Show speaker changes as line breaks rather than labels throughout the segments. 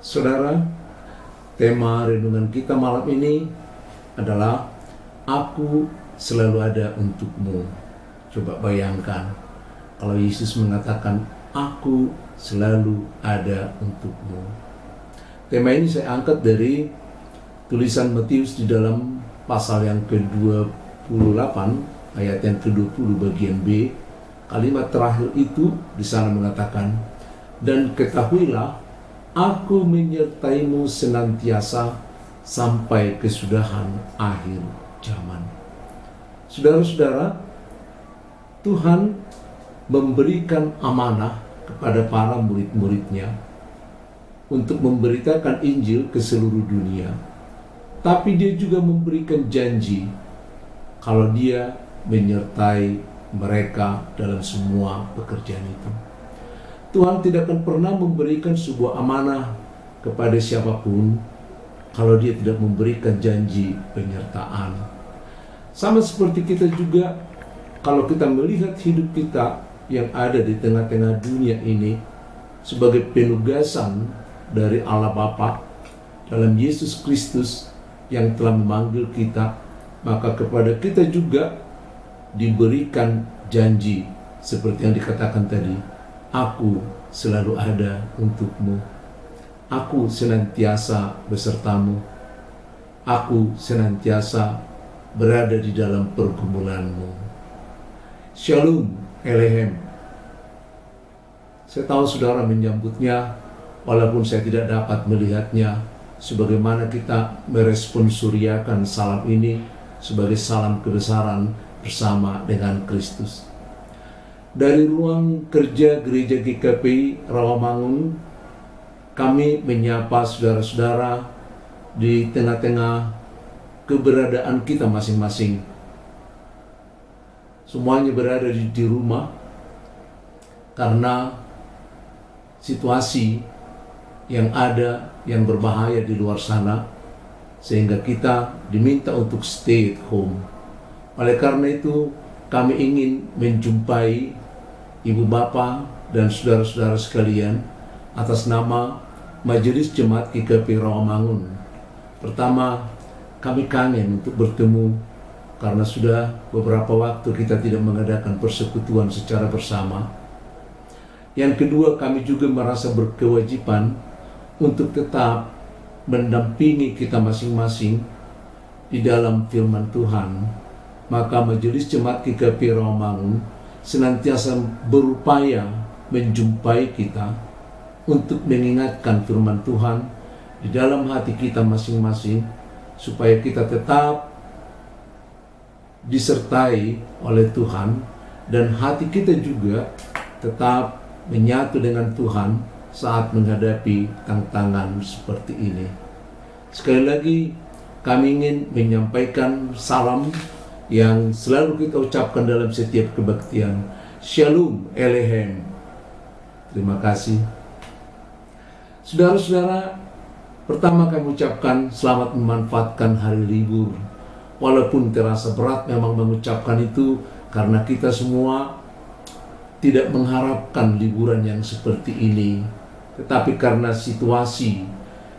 Saudara, tema renungan kita malam ini adalah Aku selalu ada untukmu. Coba bayangkan kalau Yesus mengatakan Aku selalu ada untukmu. Tema ini saya angkat dari tulisan Matius di dalam pasal yang ke-28 ayat yang ke-20 bagian B. Kalimat terakhir itu di sana mengatakan, dan ketahuilah Aku menyertaimu senantiasa sampai kesudahan akhir zaman. Saudara-saudara, Tuhan memberikan amanah kepada para murid-muridnya untuk memberitakan Injil ke seluruh dunia. Tapi dia juga memberikan janji kalau dia menyertai mereka dalam semua pekerjaan itu. Tuhan tidak akan pernah memberikan sebuah amanah kepada siapapun kalau dia tidak memberikan janji penyertaan. Sama seperti kita juga, kalau kita melihat hidup kita yang ada di tengah-tengah dunia ini sebagai penugasan dari Allah Bapa dalam Yesus Kristus yang telah memanggil kita, maka kepada kita juga diberikan janji seperti yang dikatakan tadi, Aku selalu ada untukmu. Aku senantiasa besertamu. Aku senantiasa berada di dalam pergumulanmu. Shalom Elohim. Saya tahu saudara menyambutnya, walaupun saya tidak dapat melihatnya, sebagaimana kita meresponsuriakan salam ini sebagai salam kebesaran bersama dengan Kristus. Dari ruang kerja Gereja GKPI Rawamangun, kami menyapa saudara-saudara di tengah-tengah keberadaan kita masing-masing. Semuanya berada di rumah karena situasi yang ada yang berbahaya di luar sana, sehingga kita diminta untuk stay at home. Oleh karena itu, kami ingin menjumpai Ibu Bapa dan saudara-saudara sekalian atas nama Majelis Jemaat GKPI Rawamangun. Pertama, kami kangen untuk bertemu karena sudah beberapa waktu kita tidak mengadakan persekutuan secara bersama. Yang kedua, kami juga merasa berkewajiban untuk tetap mendampingi kita masing-masing di dalam firman Tuhan. Maka Majelis Jemaat GKPI Rawamangun senantiasa berupaya menjumpai kita untuk mengingatkan firman Tuhan di dalam hati kita masing-masing, supaya kita tetap disertai oleh Tuhan dan hati kita juga tetap menyatu dengan Tuhan saat menghadapi tantangan seperti ini. Sekali lagi, kami ingin menyampaikan salam yang selalu kita ucapkan dalam setiap kebaktian. Shalom Elohim. Terima kasih. Saudara-saudara, pertama kami ucapkan selamat memanfaatkan hari libur. Walaupun terasa berat memang mengucapkan itu, karena kita semua tidak mengharapkan liburan yang seperti ini. Tetapi karena situasi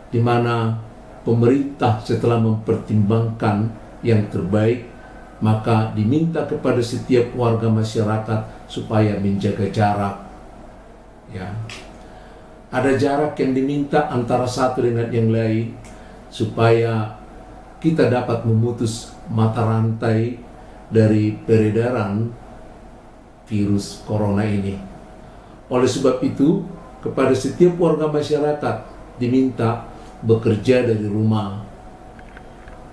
di mana pemerintah setelah mempertimbangkan yang terbaik, maka diminta kepada setiap warga masyarakat supaya menjaga jarak. Ya, ada jarak yang diminta antara satu dengan yang lain supaya kita dapat memutus mata rantai dari peredaran virus corona ini. Oleh sebab itu, kepada setiap warga masyarakat diminta bekerja dari rumah,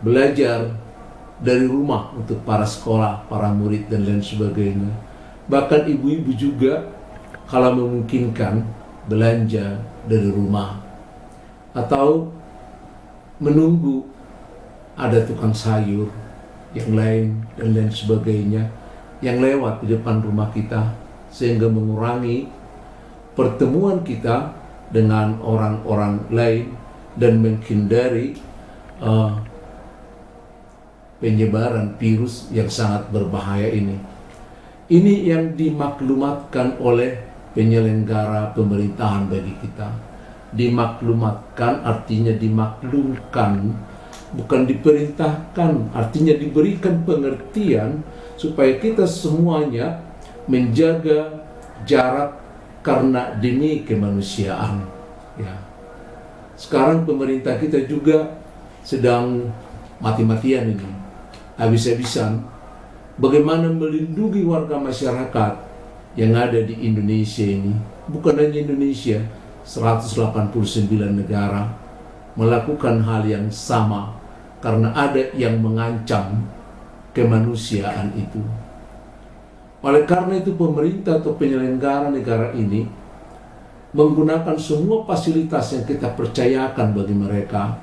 belajar dari rumah untuk para sekolah, para murid dan lain sebagainya. Bahkan ibu-ibu juga kalau memungkinkan belanja dari rumah atau menunggu ada tukang sayur yang lain dan lain sebagainya yang lewat di depan rumah kita, sehingga mengurangi pertemuan kita dengan orang-orang lain dan menghindari penyebaran virus yang sangat berbahaya ini. Ini yang dimaklumatkan oleh penyelenggara pemerintahan bagi kita. dimaklumatkan artinya dimaklumkan, bukan diperintahkan, artinya diberikan pengertian supaya kita semuanya menjaga jarak karena demi kemanusiaan. Ya. Sekarang pemerintah kita juga sedang mati-matian ini, habis-habisan, bagaimana melindungi warga masyarakat yang ada di Indonesia ini. Bukan hanya Indonesia, 189 negara melakukan hal yang sama karena ada yang mengancam kemanusiaan itu. Oleh karena itu pemerintah atau penyelenggara negara ini menggunakan semua fasilitas yang kita percayakan bagi mereka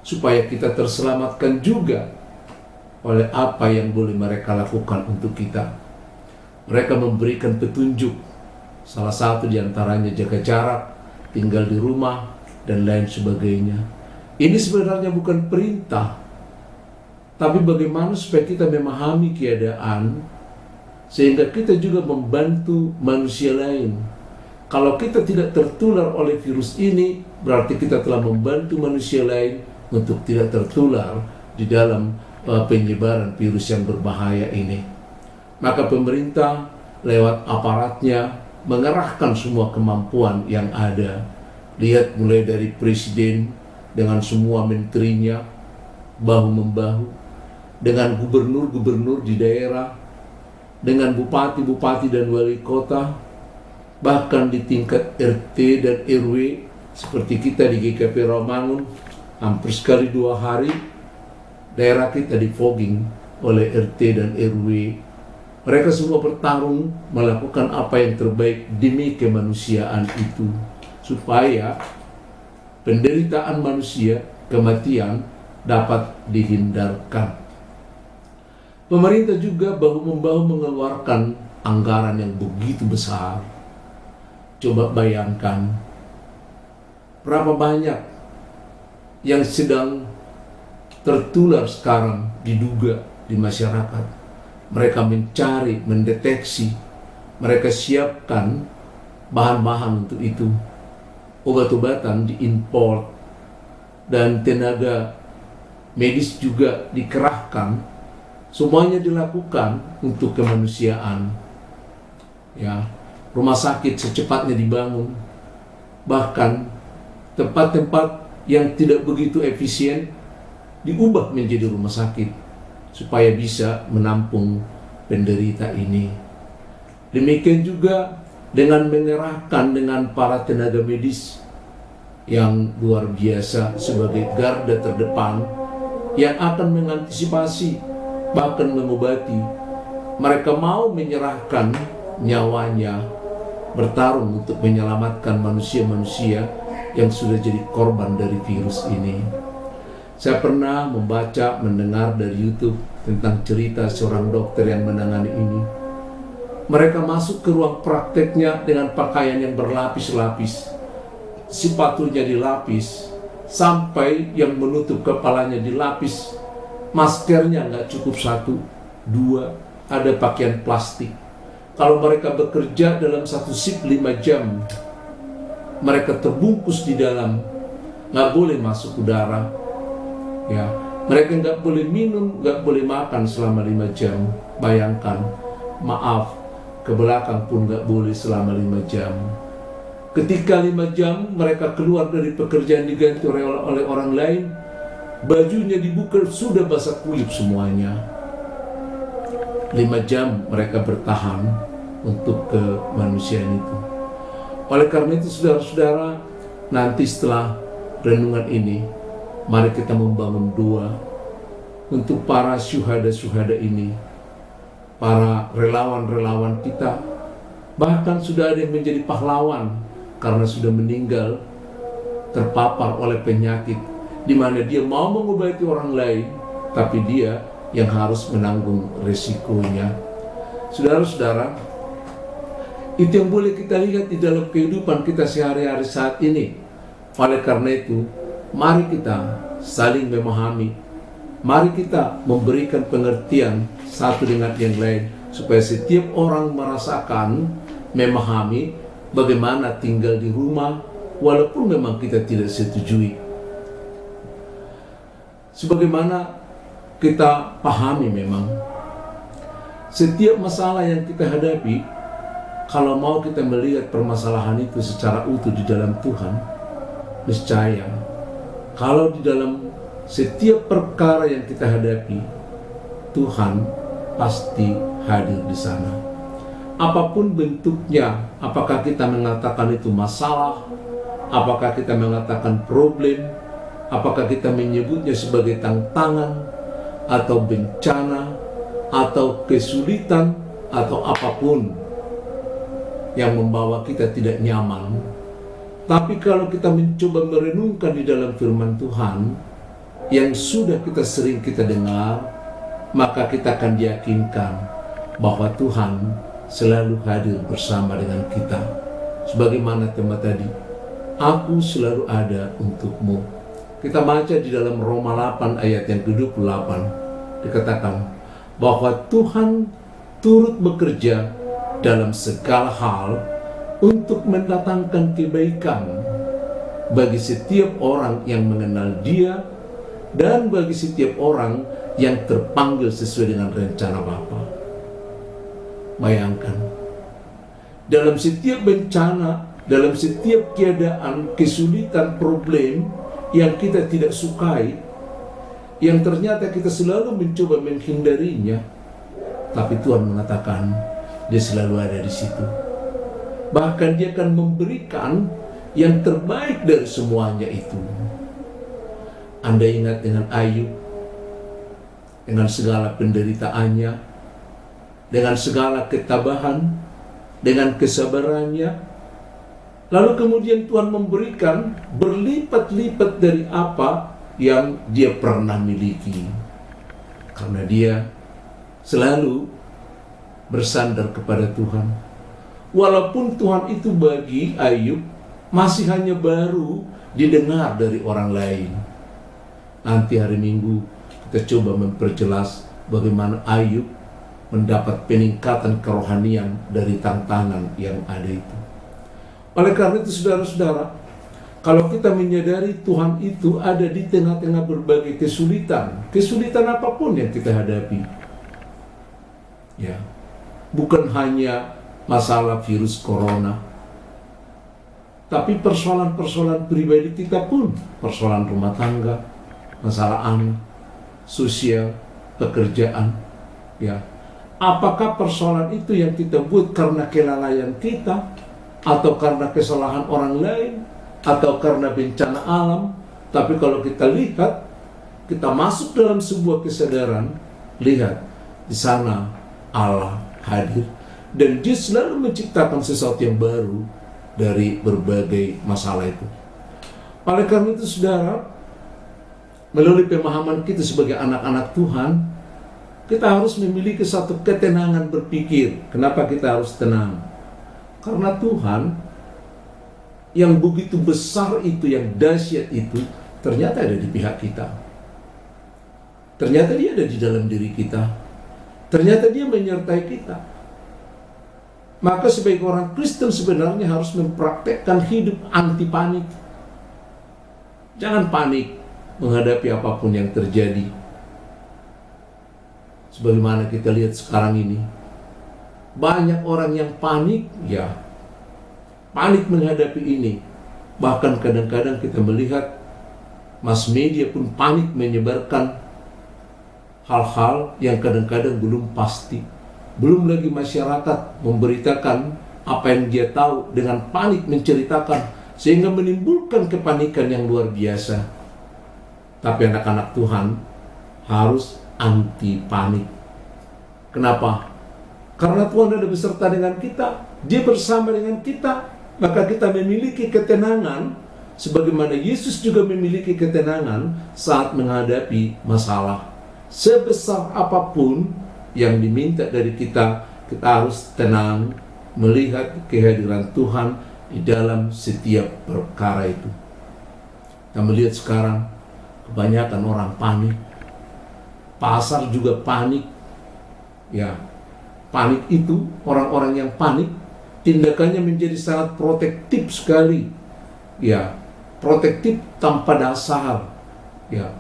supaya kita terselamatkan juga oleh apa yang boleh mereka lakukan untuk kita. Mereka memberikan petunjuk, salah satu diantaranya jaga jarak, tinggal di rumah, dan lain sebagainya. Ini sebenarnya bukan perintah, tapi bagaimana supaya kita memahami keadaan, sehingga kita juga membantu manusia lain. Kalau kita tidak tertular oleh virus ini, berarti kita telah membantu manusia lain untuk tidak tertular di dalam penyebaran virus yang berbahaya ini. Maka pemerintah lewat aparatnya mengerahkan semua kemampuan yang ada. Lihat mulai dari presiden dengan semua menterinya bahu-membahu, dengan gubernur-gubernur di daerah, dengan bupati-bupati dan wali kota, bahkan di tingkat RT dan RW seperti kita di GKP Rawamangun, hampir sekali 2 hari daerah kita di fogging oleh RT dan RW. Mereka semua bertarung melakukan apa yang terbaik demi kemanusiaan itu, supaya penderitaan manusia, kematian dapat dihindarkan. Pemerintah juga bahu-membahu mengeluarkan anggaran yang begitu besar. Coba bayangkan berapa banyak yang sedang tertular sekarang diduga di masyarakat. Mereka mencari, mendeteksi, mereka siapkan bahan-bahan untuk itu. Obat-obatan diimpor dan tenaga medis juga dikerahkan. Semuanya dilakukan untuk kemanusiaan. Ya, rumah sakit secepatnya dibangun. Bahkan tempat-tempat yang tidak begitu efisien diubah menjadi rumah sakit supaya bisa menampung penderita ini. Demikian juga dengan mengerahkan dengan para tenaga medis yang luar biasa sebagai garda terdepan yang akan mengantisipasi, bahkan mengobati. Mereka mau menyerahkan nyawanya, bertarung untuk menyelamatkan manusia-manusia yang sudah jadi korban dari virus ini. Saya pernah membaca, mendengar dari YouTube tentang cerita seorang dokter yang menangani ini. Mereka masuk ke ruang prakteknya dengan pakaian yang berlapis-lapis. Sepatunya dilapis, sampai yang menutup kepalanya dilapis. Maskernya nggak cukup 1, 2, ada pakaian plastik. Kalau mereka bekerja dalam satu shift 5 jam, mereka terbungkus di dalam, nggak boleh masuk udara. Ya, mereka nggak boleh minum, nggak boleh makan selama 5 jam. Bayangkan, maaf, ke belakang pun nggak boleh selama 5 jam. Ketika 5 jam mereka keluar dari pekerjaan diganti oleh orang lain, bajunya dibuka sudah basah kuyup semuanya. 5 jam mereka bertahan untuk kemanusiaan itu. Oleh karena itu saudara-saudara, nanti setelah renungan ini, mari kita membangun doa untuk para syuhada-syuhada ini, para relawan-relawan kita. Bahkan sudah ada yang menjadi pahlawan karena sudah meninggal terpapar oleh penyakit, di mana dia mau mengobati orang lain, tapi dia yang harus menanggung resikonya. Saudara-saudara, itu yang boleh kita lihat di dalam kehidupan kita sehari-hari saat ini. Oleh karena itu, mari kita saling memahami, mari kita memberikan pengertian satu dengan yang lain, supaya setiap orang merasakan, memahami bagaimana tinggal di rumah walaupun memang kita tidak setujui. Sebagaimana kita pahami memang, setiap masalah yang kita hadapi, kalau mau kita melihat permasalahan itu secara utuh di dalam Tuhan, niscaya kalau di dalam setiap perkara yang kita hadapi, Tuhan pasti hadir di sana. Apapun bentuknya, apakah kita mengatakan itu masalah, apakah kita mengatakan problem, apakah kita menyebutnya sebagai tantangan, atau bencana, atau kesulitan, atau apapun yang membawa kita tidak nyaman. Tapi kalau kita mencoba merenungkan di dalam firman Tuhan yang sudah sering kita dengar, maka kita akan diyakinkan bahwa Tuhan selalu hadir bersama dengan kita. Sebagaimana tema tadi, aku selalu ada untukmu. Kita baca di dalam Roma 8 ayat yang ke-28, dikatakan bahwa Tuhan turut bekerja dalam segala hal untuk mendatangkan kebaikan bagi setiap orang yang mengenal Dia dan bagi setiap orang yang terpanggil sesuai dengan rencana Bapa. Bayangkan, dalam setiap bencana, dalam setiap keadaan, kesulitan, problem yang kita tidak sukai, yang ternyata kita selalu mencoba menghindarinya, tapi Tuhan mengatakan Dia selalu ada di situ. Bahkan Dia akan memberikan yang terbaik dari semuanya itu. Anda ingat dengan Ayub, dengan segala penderitaannya, dengan segala ketabahan, dengan kesabarannya, lalu kemudian Tuhan memberikan berlipat-lipat dari apa yang dia pernah miliki. Karena dia selalu bersandar kepada Tuhan. Walaupun Tuhan itu bagi Ayub masih hanya baru didengar dari orang lain. Nanti hari Minggu kita coba memperjelas bagaimana Ayub mendapat peningkatan kerohanian dari tantangan yang ada itu. Oleh karena itu saudara-saudara, kalau kita menyadari Tuhan itu ada di tengah-tengah berbagai kesulitan apapun yang kita hadapi, ya, bukan hanya masalah virus corona, tapi persoalan-persoalan pribadi kita pun, persoalan rumah tangga, masalah anak, sosial, pekerjaan, ya. Apakah persoalan itu yang kita buat karena kelalaian kita, atau karena kesalahan orang lain, atau karena bencana alam? Tapi kalau kita lihat, kita masuk dalam sebuah kesadaran, lihat, di sana Allah hadir, dan Dia selalu menciptakan sesuatu yang baru dari berbagai masalah itu. Oleh karena itu saudara, melalui pemahaman kita sebagai anak-anak Tuhan, kita harus memiliki satu ketenangan berpikir. Kenapa kita harus tenang? Karena Tuhan yang begitu besar itu, yang dahsyat itu, ternyata ada di pihak kita. Ternyata Dia ada di dalam diri kita. Ternyata Dia menyertai kita. Maka sebagai orang Kristen sebenarnya harus mempraktekkan hidup anti panik. Jangan panik menghadapi apapun yang terjadi. Sebagaimana kita lihat sekarang ini, banyak orang yang panik, ya, panik menghadapi ini. Bahkan kadang-kadang kita melihat mass media pun panik menyebarkan hal-hal yang kadang-kadang belum pasti. Belum lagi masyarakat memberitakan apa yang dia tahu dengan panik menceritakan, sehingga menimbulkan kepanikan yang luar biasa. Tapi anak-anak Tuhan harus anti panik. Kenapa? Karena Tuhan ada beserta dengan kita, Dia bersama dengan kita, maka kita memiliki ketenangan sebagaimana Yesus juga memiliki ketenangan saat menghadapi masalah. Sebesar apapun yang diminta dari kita, kita harus tenang melihat kehadiran Tuhan di dalam setiap perkara itu. Kita melihat sekarang kebanyakan orang panik, pasar juga panik, ya. Panik itu, orang-orang yang panik tindakannya menjadi sangat protektif sekali. ya, protektif tanpa dasar, ya.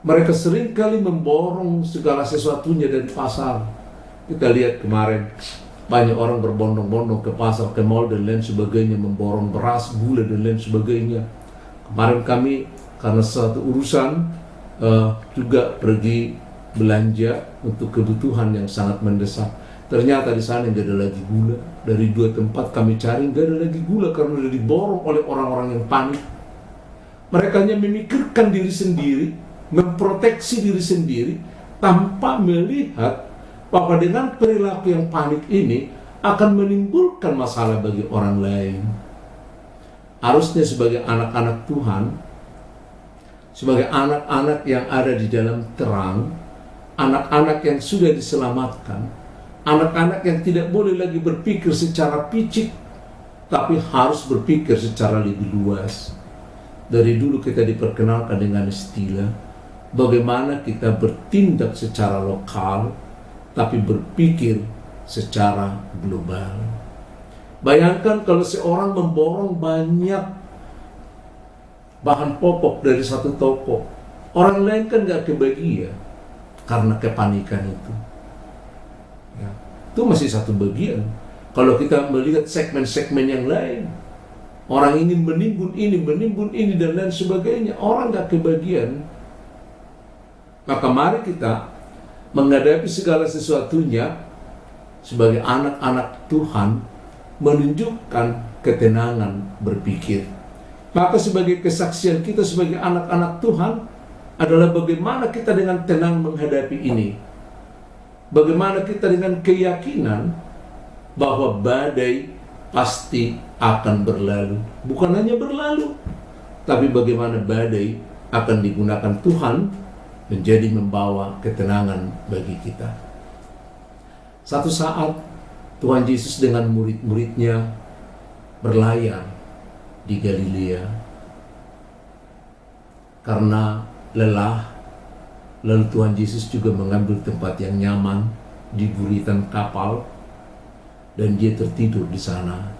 Mereka seringkali memborong segala sesuatunya dari pasar. Kita lihat kemarin, banyak orang berbondong-bondong ke pasar, ke mall dan lain sebagainya, memborong beras, gula dan lain sebagainya. Kemarin kami karena satu urusan juga pergi belanja untuk kebutuhan yang sangat mendesak. Ternyata di sana nggak ada lagi gula. Dari 2 tempat kami cari nggak ada lagi gula karena sudah diborong oleh orang-orang yang panik. Mereka hanya memikirkan diri sendiri, memproteksi diri sendiri tanpa melihat bahwa dengan perilaku yang panik ini akan menimbulkan masalah bagi orang lain. Harusnya sebagai anak-anak Tuhan, sebagai anak-anak yang ada di dalam terang, anak-anak yang sudah diselamatkan, anak-anak yang tidak boleh lagi berpikir secara picik, tapi harus berpikir secara lebih luas. Dari dulu kita diperkenalkan dengan istilah bagaimana kita bertindak secara lokal, tapi berpikir secara global. Bayangkan kalau seorang memborong banyak bahan pokok dari satu toko, orang lain kan gak kebagian karena kepanikan itu. Ya, itu masih satu bagian. Kalau kita melihat segmen-segmen yang lain, orang ingin menimbun ini dan lain sebagainya, orang gak kebagian. Maka mari kita menghadapi segala sesuatunya sebagai anak-anak Tuhan, menunjukkan ketenangan berpikir. Maka sebagai kesaksian kita sebagai anak-anak Tuhan adalah bagaimana kita dengan tenang menghadapi ini. Bagaimana kita dengan keyakinan bahwa badai pasti akan berlalu. Bukan hanya berlalu, tapi bagaimana badai akan digunakan Tuhan menjadi membawa ketenangan bagi kita. Satu saat Tuhan Yesus dengan murid-muridnya berlayar di Galilea. Karena lelah, lalu Tuhan Yesus juga mengambil tempat yang nyaman di buritan kapal dan dia tertidur di sana.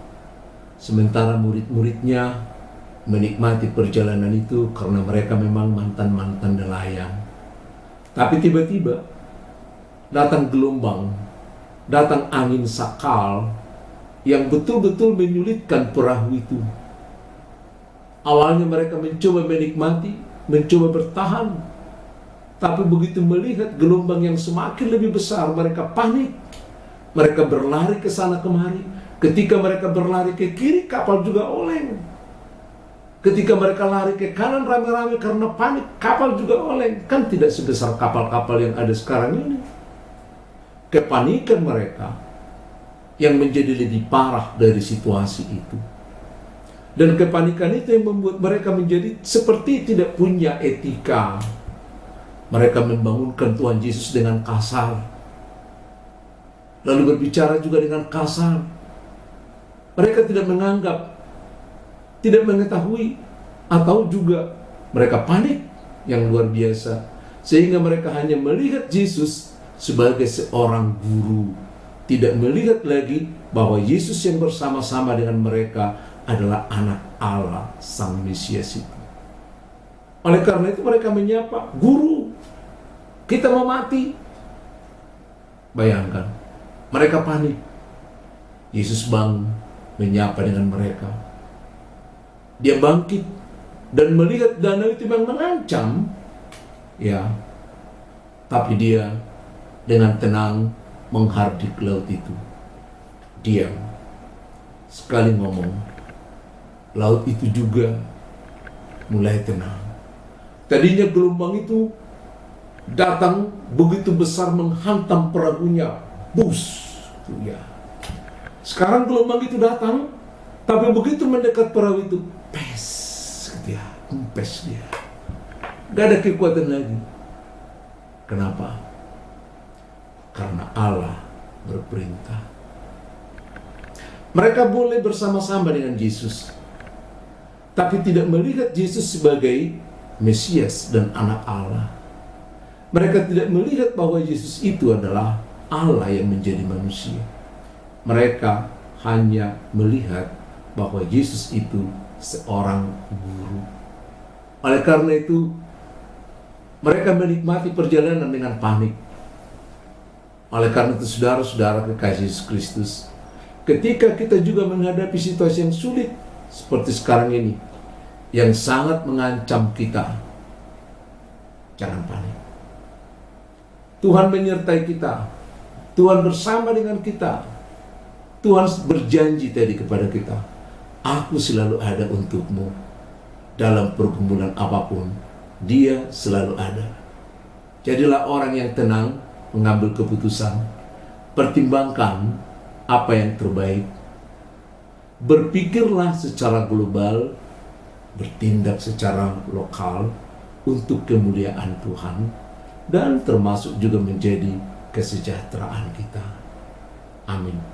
Sementara murid-muridnya menikmati perjalanan itu karena mereka memang mantan-mantan nelayan. Tapi tiba-tiba datang gelombang, datang angin sakal yang betul-betul menyulitkan perahu itu. Awalnya mereka mencoba menikmati, mencoba bertahan. Tapi begitu melihat gelombang yang semakin lebih besar, mereka panik. Mereka berlari ke sana kemari. Ketika mereka berlari ke kiri, kapal juga oleng. Ketika mereka lari ke kanan rame-rame karena panik, kapal juga oleng. Kan tidak sebesar kapal-kapal yang ada sekarang ini. Kepanikan mereka yang menjadi lebih parah dari situasi itu. Dan kepanikan itu yang membuat mereka menjadi seperti tidak punya etika. Mereka membangunkan Tuhan Yesus dengan kasar. Lalu berbicara juga dengan kasar. Mereka tidak menganggap, tidak mengetahui, atau juga mereka panik yang luar biasa. Sehingga mereka hanya melihat Yesus sebagai seorang guru. Tidak melihat lagi bahwa Yesus yang bersama-sama dengan mereka adalah anak Allah, Sang Mesias itu. Oleh karena itu mereka menyapa, "Guru, kita mau mati." Bayangkan, mereka panik. Yesus bangun, menyapa dengan mereka. Dia bangkit dan melihat danau itu yang mengancam, ya, tapi dia dengan tenang menghardik laut itu. Diam. Sekali ngomong, laut itu juga mulai tenang. Tadinya gelombang itu datang begitu besar menghantam perahunya, bus, ya. Sekarang gelombang itu datang, tapi begitu mendekat perahu itu, pes, gitu ya, kempes dia. Gak ada kekuatan lagi. Kenapa? Karena Allah berperintah. Mereka boleh bersama-sama dengan Yesus, tapi tidak melihat Yesus sebagai Mesias dan anak Allah. Mereka tidak melihat bahwa Yesus itu adalah Allah yang menjadi manusia. Mereka hanya melihat bahwa Yesus itu seorang guru. Oleh karena itu, mereka menikmati perjalanan dengan panik. Oleh karena itu, saudara-saudara kekasih Yesus Kristus, ketika kita juga menghadapi situasi yang sulit seperti sekarang ini, yang sangat mengancam kita, jangan panik. Tuhan menyertai kita. Tuhan bersama dengan kita. Tuhan berjanji tadi kepada kita, aku selalu ada untukmu. Dalam pergumulan apapun, Dia selalu ada. Jadilah orang yang tenang, mengambil keputusan, pertimbangkan apa yang terbaik, berpikirlah secara global, bertindak secara lokal untuk kemuliaan Tuhan, dan termasuk juga menjadi kesejahteraan kita. Amin.